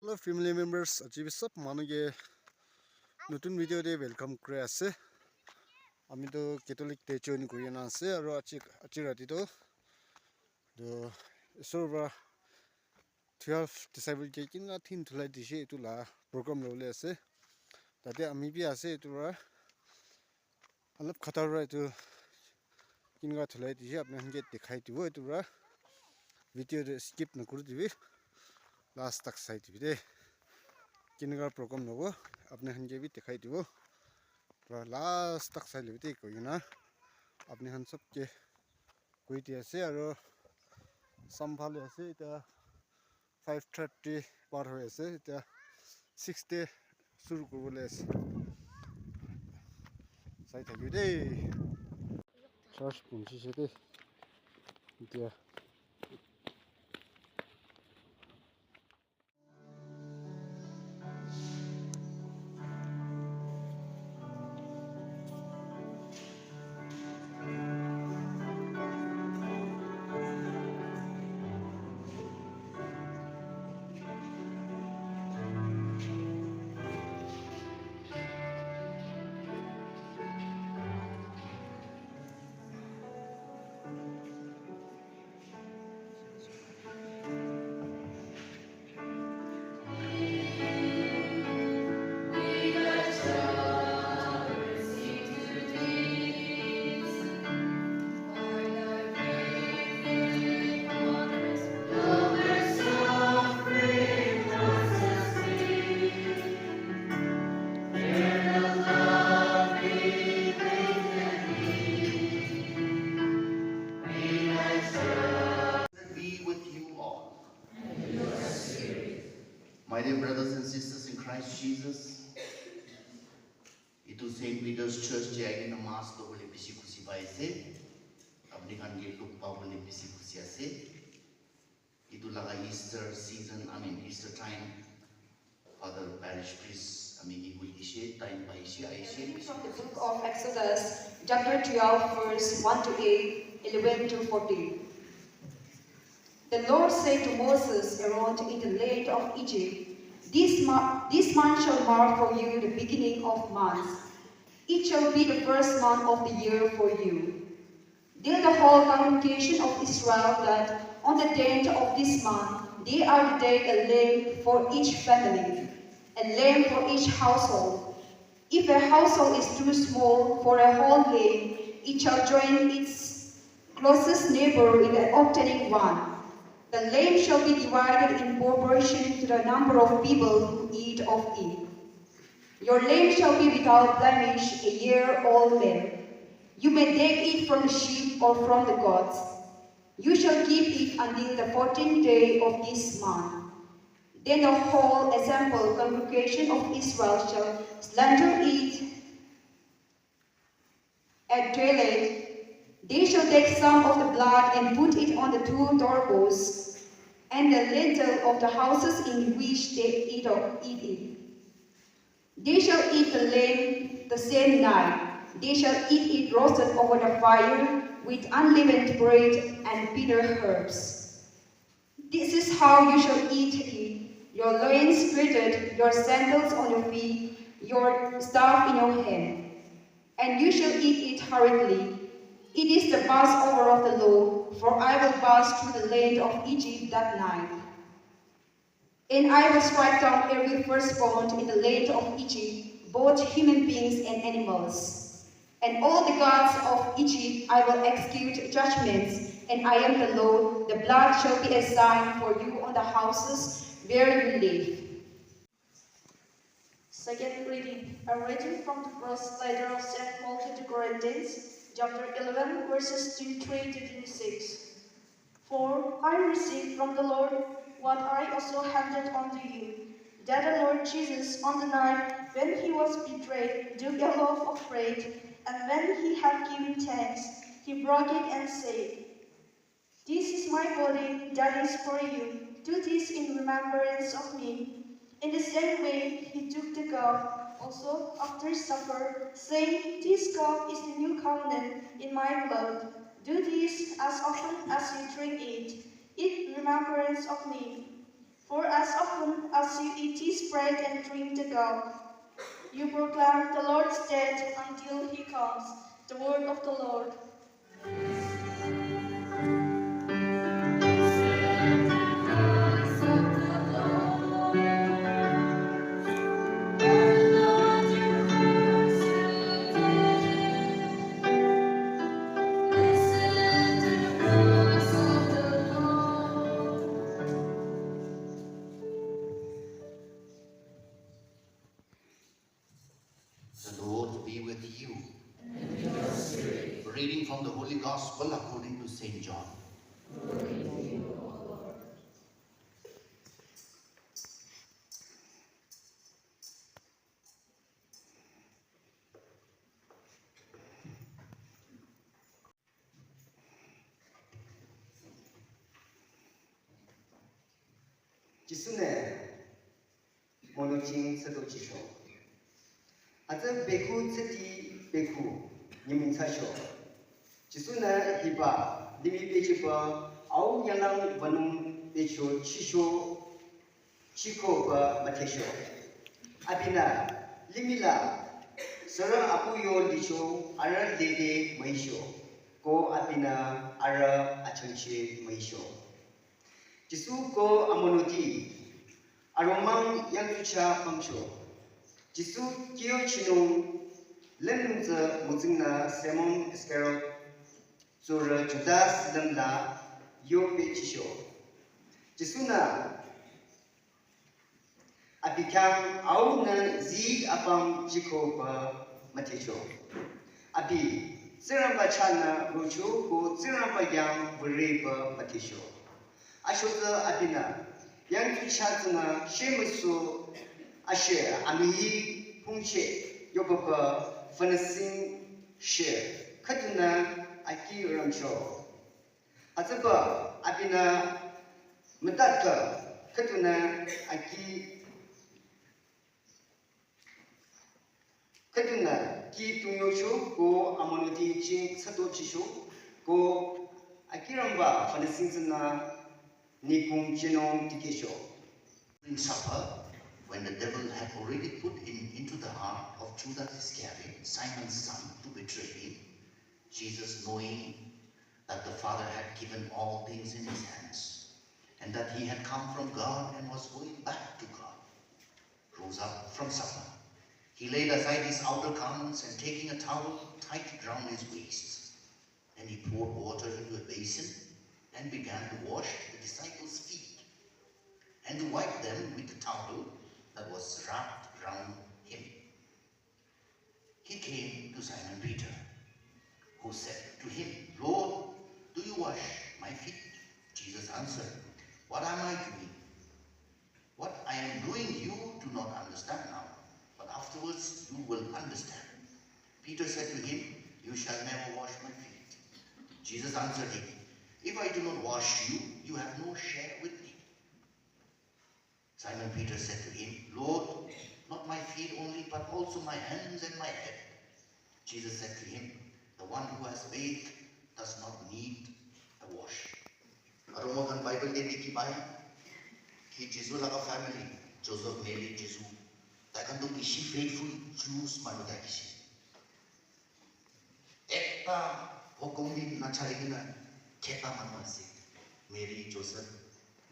Hello family members, আজি সব মানুষকে নতুন ভিডিওতে ওয়েলকাম করে আছে। আমি তো ক্যাথলিক তে জয়েন করি না আছে আর আজি রাতি তো সর্বা 12 ডিসেবল কে কিনা থিন থলাই দিছে এতুলা প্রোগ্রাম ললে আছে। তাতে আমি বি আছে এতুরা অলপ খাতারা এতু কিনগা থলাই দিছে আপনাকে দেখাই দিব এতুরা ভিডিও স্কিপ না করে দিবি লাস্ট तक চাই দিবি দে। किनगा प्रोग्राम नबो अपने हंजे भी दिखाई दिवो लास्ट तक साइल भी कोई ना अपने हन सब के कोई ऐसे और संभाले ऐसे इतना 5:30 पार हो ऐसे इतना 6 डे शुरू कर बोले ऐसे साइड है दे चार्ज पूंछी से दे इतना My dear brothers and sisters in Christ Jesus, itu Saint Peter's Church jagi na mass to boleh bisi kusi baise, apni kan ke lupa boleh bisi kusi ase. Itu laga Easter season, Easter time. Father Parish priest, amigi gui ishe time baise aise. From the book of Exodus, chapter 12, verse 1 to 8, 11 to 14. The Lord said to Moses around in the land of Egypt, This month shall mark for you the beginning of months. It shall be the first month of the year for you. Tell the whole congregation of Israel that on the 10th of this month they are to take a lamb for each family, a lamb for each household. If a household is too small for a whole lamb, it shall join its closest neighbor in the obtaining one. The lamb shall be divided in proportion to the number of people who eat of it. Your lamb shall be without blemish, a year-old lamb. You may take it from the sheep or from the goats. You shall keep it until the 14th day of this month. Then the whole assembled congregation of Israel shall slaughter it at twilight. They shall take some of the blood and put it on the two doorposts and the lintel of the houses in which they eat it. They shall eat the lamb the same night. They shall eat it roasted over the fire with unleavened bread and bitter herbs. This is how you shall eat it: your loins girded, your sandals on your feet, your staff in your hand. And you shall eat it hurriedly. It is the Passover of the Lord, for I will pass through the land of Egypt that night. And I will strike down every firstborn in the land of Egypt, both human beings and animals. And all the gods of Egypt I will execute judgments, and I am the Lord. The blood shall be a sign for you on the houses where you live. Second reading, a reading from the first letter of St. Paul to the Corinthians, chapter 11, verses 23 to 26. For I received from the Lord what I also handed on to you, that the Lord Jesus, on the night when he was betrayed, took a loaf of bread, and when he had given thanks, he broke it and said, This is my body that is for you. Do this in remembrance of me. In the same way, he took the cup also after supper, saying, This cup is the new covenant in my blood. Do this as often as you drink it, in remembrance of me. For as often as you eat his bread and drink the cup, you proclaim the Lord's death until he comes. The word of the Lord. The Lord be with you. Reading from the Holy Gospel according to St. John. 지수네 모노칭 서도지쇼 아저 베쿠 츠티 베쿠 니민사쇼 지수네 히바 니미 베치바 아우 양랑 번음 베쇼 치쇼 치코바 마테쇼 아비나 리밀라 서라 아부요 리쇼 아라 데데 마이쇼 고 아비나 아라 아천시 마이쇼 Jisu ko amonuti aromang yang tucha pamsho Jisu kio chino lemnza muzingna semon iskero zura judas lemla yo pe chisho Jisu na apikam au na zi apam jiko pa matecho Abi ziramba chana rocho ko ziramba yang vure pa matecho Ashoza abina yang tuchazuna shemusu ashe ami pungshe yobaba fanasin she katuna aki ramsho azaba abina matatka katuna aki katuna ki tungyosho go amonuti ching sato chisho go akiramba fanasin zuna Nikung Chinong Tikisho. In supper, when the devil had already put into the heart of Judas Iscariot, Simon's son, to betray him, Jesus, knowing that the Father had given all things in his hands, and that he had come from God and was going back to God, rose up from supper. He laid aside his outer garments and taking a towel, tied it round his waist. Then he poured water into a basin and began to wash the disciples' feet and to wipe them with the towel that was wrapped round him. He came to Simon Peter, who said to him, Lord, do you wash my feet? Jesus answered, what am I doing? What I am doing you do not understand now, but afterwards you will understand. Peter said to him, you shall never wash my feet. Jesus answered him, if I do not wash you, you have no share with me. Simon Peter said to him, Lord, not my feet only, but also my hands and my head. Jesus said to him, the one who has bathed does not need a wash. Aromagan Bible de dikibai, ki Jesus laga family, Joseph, Mary, Jesus. Takan to ishi faithful Jews manudakishi. Ekta hokomi nacharigina. Keta manwasi, Mary, Joseph,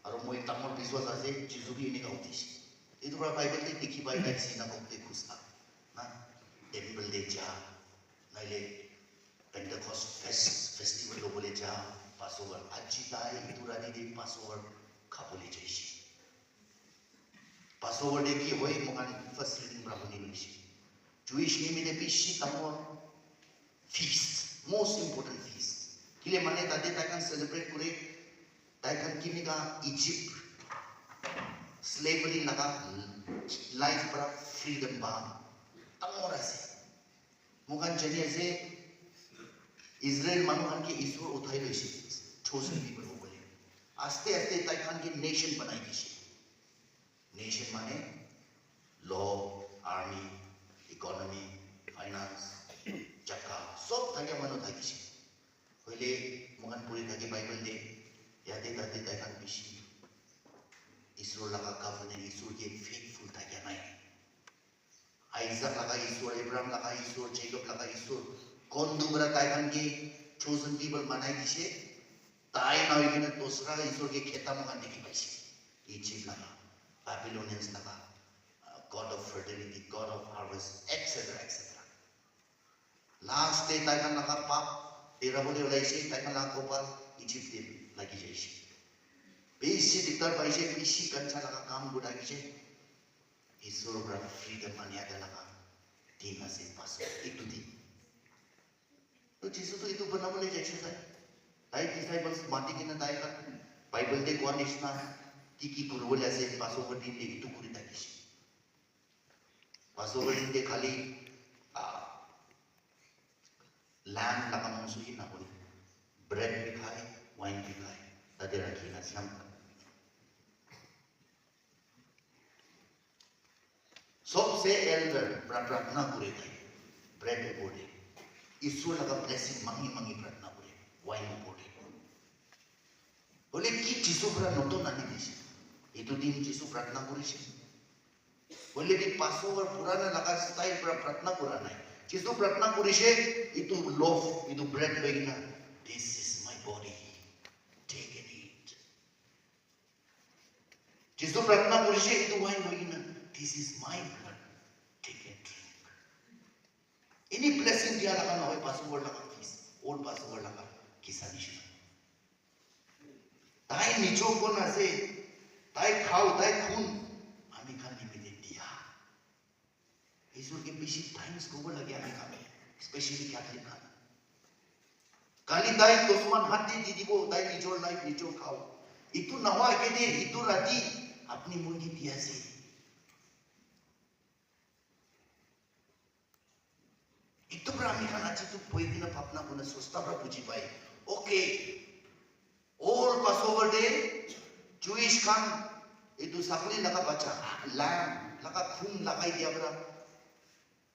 aro moi tamor biswas ase, Jizubi ini kau tishi. Itu berapa Bible ni dikhi bai dah sina kau te kusa, na temple de ja, naile Pentecost festival lo boleh ja, Passover aji lai itu rani de Passover kapoli jaishi. Passover de ki hoi mukan first reading berapa ni nishi. Jewish ni mide pishi tamor feast, most important feast. Kile mane tadi takan celebrate kure takan kimiga Egypt slavery naga life para freedom ba tamora se mukan jani ase Israel manukan ke isur uthai loisi chosen people ho bole aste aste takan ke nation banai dishi nation mane law army economy finance jaka sob thanya manu thai dishi Wale mukan puri kaki Bible de, ya de tadi takan bishi. Isur laga covenant Isur ke faithful thakya nai. Isaac laga Isur, Abraham laga Isur, Jacob laga Isur. Kondu bra taikan ke chosen people manai dise. Tai na ikene tosra Isur ke kheta makan dikhi paise. Egypt laga, Babylonians laga, God of fertility, God of harvest, etc. etc. Last day taikan laga pap, tera bole olaise taikan laga kopal Egypt din lagi jaise. Besi diktar paise isi kancha laga kam buda gise. Isur bra freedom aniada laga. Tina se paso itu di. तो Jesus तो itu pernah boleh jadi saya. Tapi disciples mati kena tahu kan. Bible de kau nisna tiki guru boleh asyik Passover din de itu guru tak kisi. Passover din de kali lamb laka musuhi na boleh. Bread भी खाए, wine भी खाए. Tadi rakhi na siam. सबसे elder प्रार्थना करे थे. Bread भी बोले. ईश्वर लगा blessing mangi प्रार्थना करे, wine बोले. बोले कि जीसु प्रा नोटो नानी देशे, itu दिन जीसु प्रार्थना करे शे. बोले कि पासोवर पुराना लगा स्टाइल प्रा प्रार्थना करा नहीं. जीसु प्रार्थना करे शे, itu loaf, itu bread होइना. This is my body, take and eat. जीसु प्रार्थना करे शे, itu wine होइना. This is my blood, take and drink. Ini blessing dia lakukan oleh Passover lakukan feast, old Passover lakukan kisah ni. Tai nicho ko nase, tai khao, tai khun, kami kan limited dia. Isur ke bisi times ko lagi kami kami, especially Catholic kami. Kali tai tosman hati di ko, tai nicho life nicho khao. Itu nawa ke dia, itu rati, apni murgi dia se. Itu berami kan aja tu poin dina papna guna sosta bra puji pai. Okay, all Passover day, Jewish kan itu sakli laka baca, lamb laka khun laka dia bra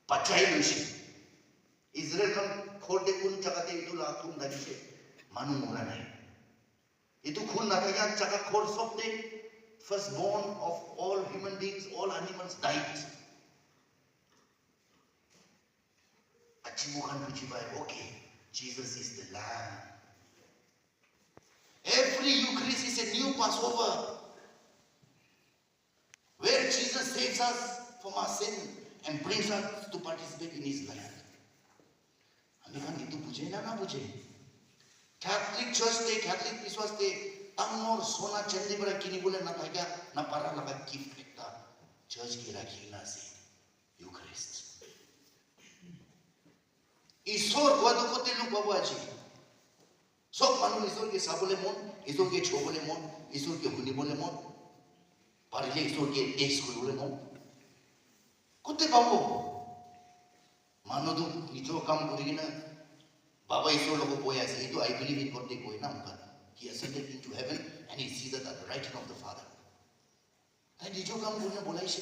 bacai lusi. Israel kan khode kun cakate itu laka khun lagi se manu mura nai. Itu khun laka yang cakap khor sok de firstborn of all human beings, all animals died. Bukan puji baik. Okay, Jesus is the Lamb. Every Eucharist is a new Passover, where Jesus saves us from our sin and brings us to participate in His life. Kami kan itu puji na puji. Catholic Church de, Catholic Biswas de, tamor sona chandi bara kini boleh na thaga na para laga gift ekta church ki rakhi na se Eucharist. ईश्वर वादों को तेलुग बाबू आजी सब मानो ईश्वर के साबले मोन ईश्वर के छोबले मोन ईश्वर के हुनी बोले मोन पारिले ईश्वर के टेक्स को बोले मोन कुत्ते बाबू मानो तो इजो काम करेगी ना बाबा ईश्वर लोगों को बोया से तो I believe in God दे कोई ना उनका he ascended into heaven and he seated at the right hand of the Father. ताई इजो काम करने बोला इसे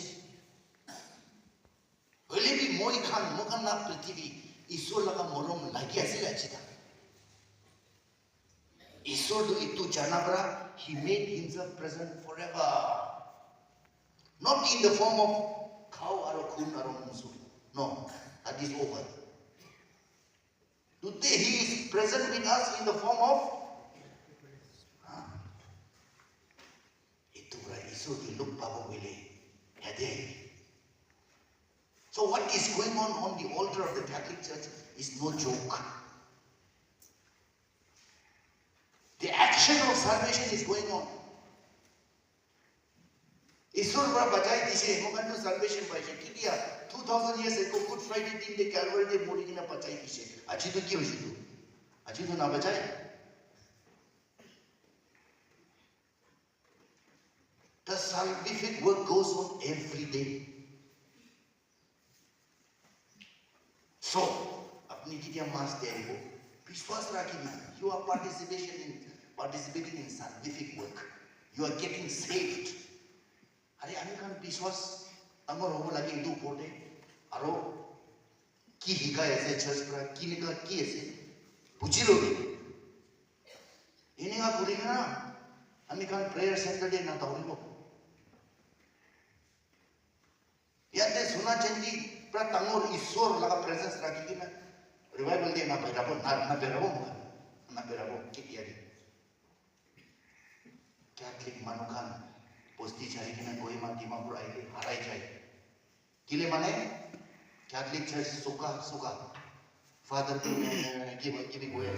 पहले भी मोई खान ना पृथ्वी ईश्वर लगा मोरम lagi asal aja dah. Isur tu itu jana bra, he made himself present forever. Not in the form of cow or khun or musuh. No, that is over. Today he is present with us in the form of itu bra Isur di look babu bile hade. So what is going on the altar of the Catholic Church is no joke. The action of salvation is going on. Isur bra bajai dise, mokan to salvation bajai. Kidia 2000 years ago, Good Friday din de Calvary de mori kina bajai dise. Aji to kya hoisi tu? Aji to na bajai. The salvific work goes on every day. So, अपनी कितिया मास दे को विश्वास रखिए. You are participating in salvific work. You are getting saved. अरे आने का विश्वास अमर हो लगे दो पोटे. अरो की हिका ऐसे चर्च पर की निका की ऐसे पूछी लोगे. इन्हें का पूरी ना आने का prayer center दे ना ताऊ लो. Sima Jendi, Pratangor Isor, Laga presence Rakina, revival day na Berabo, na Berabo, Kitiari. Catholic Manukan, Posti Charikina, Goema Timapur, Harai Chai. Kile Mane, Catholic Church, Suka. Father, give me way.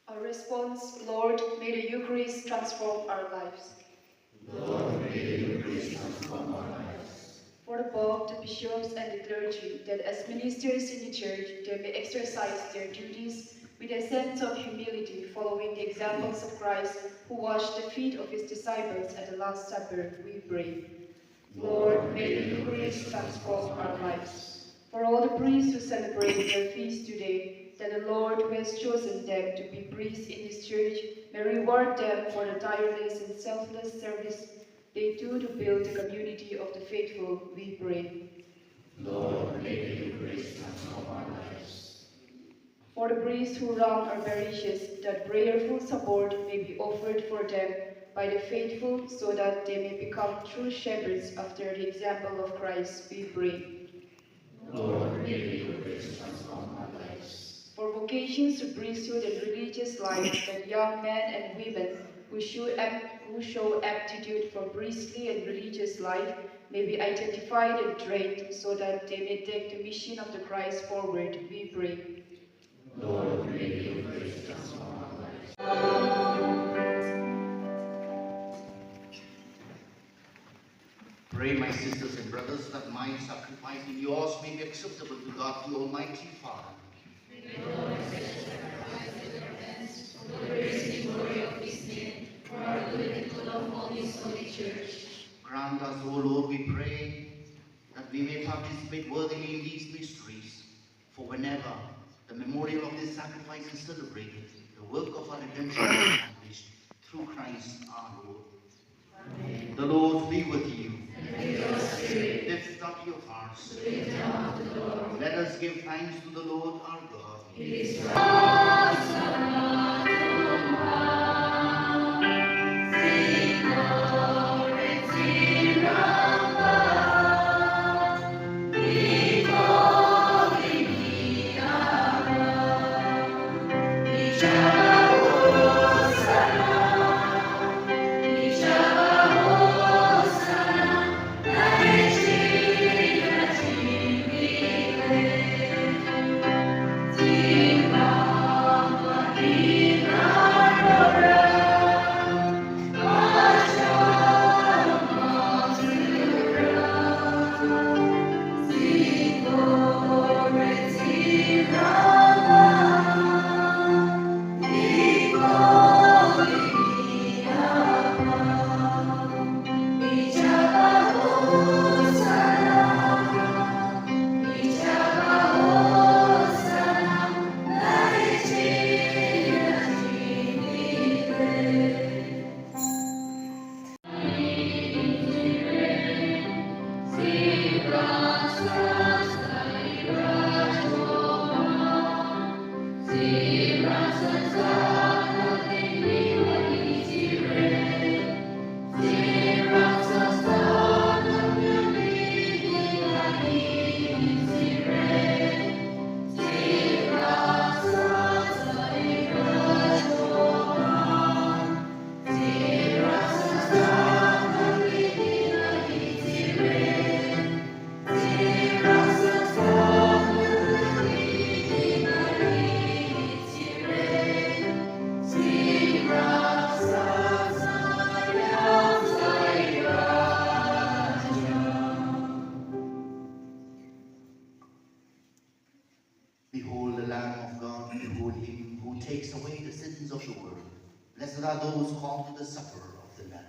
Our response, Lord, may the Eucharist transform our lives. For the Pope, the bishops, and the clergy, that as ministers in the Church, they may exercise their duties with a sense of humility, following the examples of Christ, who washed the feet of his disciples at the Last Supper, we pray. Lord, may the Eucharist transform our lives. For all the priests who celebrate their feast today, that the Lord, who has chosen them to be priests in his Church, may reward them for the tireless and selfless service they do to build the community of the faithful, we pray. Lord, may the Eucharist transform our lives. For the priests who run our parishes, that prayerful support may be offered for them by the faithful, so that they may become true shepherds after the example of Christ, we pray. Lord, may the Eucharist transform our lives. For vocations to priesthood and religious life, that young men and women who show aptitude for priestly and religious life may be identified and trained, so that they may take the mission of the Christ forward, we pray. Lord, may the Eucharist transform our lives. Pray, my sisters and brothers, that my sacrifice and yours may be acceptable to God, the Almighty Father. Grant us, O Lord, we pray, that we may participate worthily in these mysteries. For whenever the memorial of this sacrifice is celebrated, the work of our redemption is accomplished through Christ our Lord. Amen. The Lord be with you. And with your spirit. Lift up your hearts. Let us give thanks to the Lord our God. It is Behold the Lamb of God, behold him who takes away the sins of the world. Blessed are those called to the supper of the Lamb.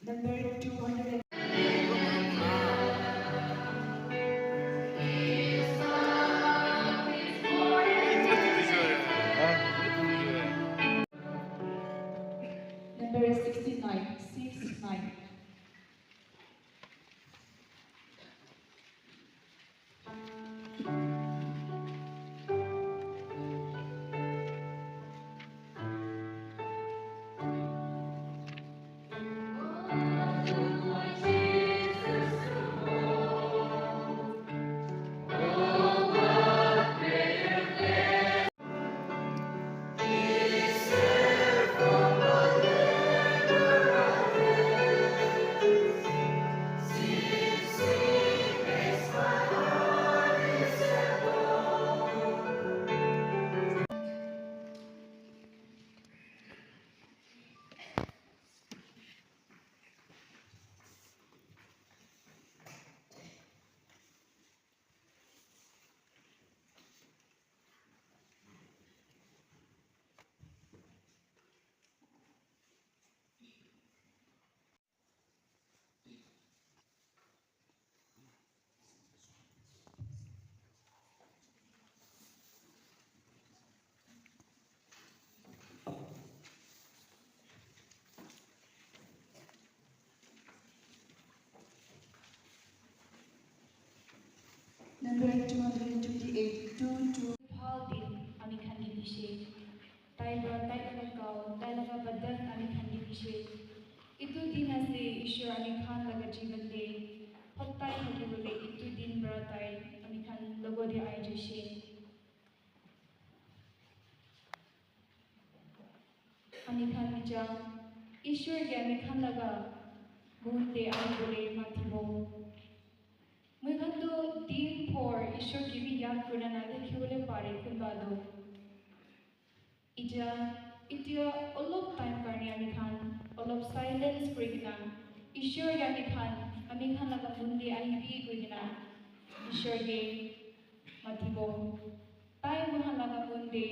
Number 200. से ईश्वर आमी खान लगा जीवन दे फत्ताई हटे बोले इतु दिन बराताई आमी खान लोगो दे आई जोशे आमी खान मिजा ईश्वर के आमी खान लगा बुंदे आई बोले माथिबो मैं खान तो दिन पर ईश्वर की भी याद करना ना देखी बोले पारे कुंबादो इजा इतिया अलग टाइम करने आमी खान अलग साइलेंस करिगिना ईश्वर आमी खान लगा बुंदे आई भी करिगिना ईश्वर के माथिबो ताई मोहन लगा बुंदे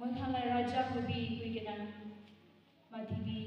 मैं खान राजा को भी करिगिना माथिबी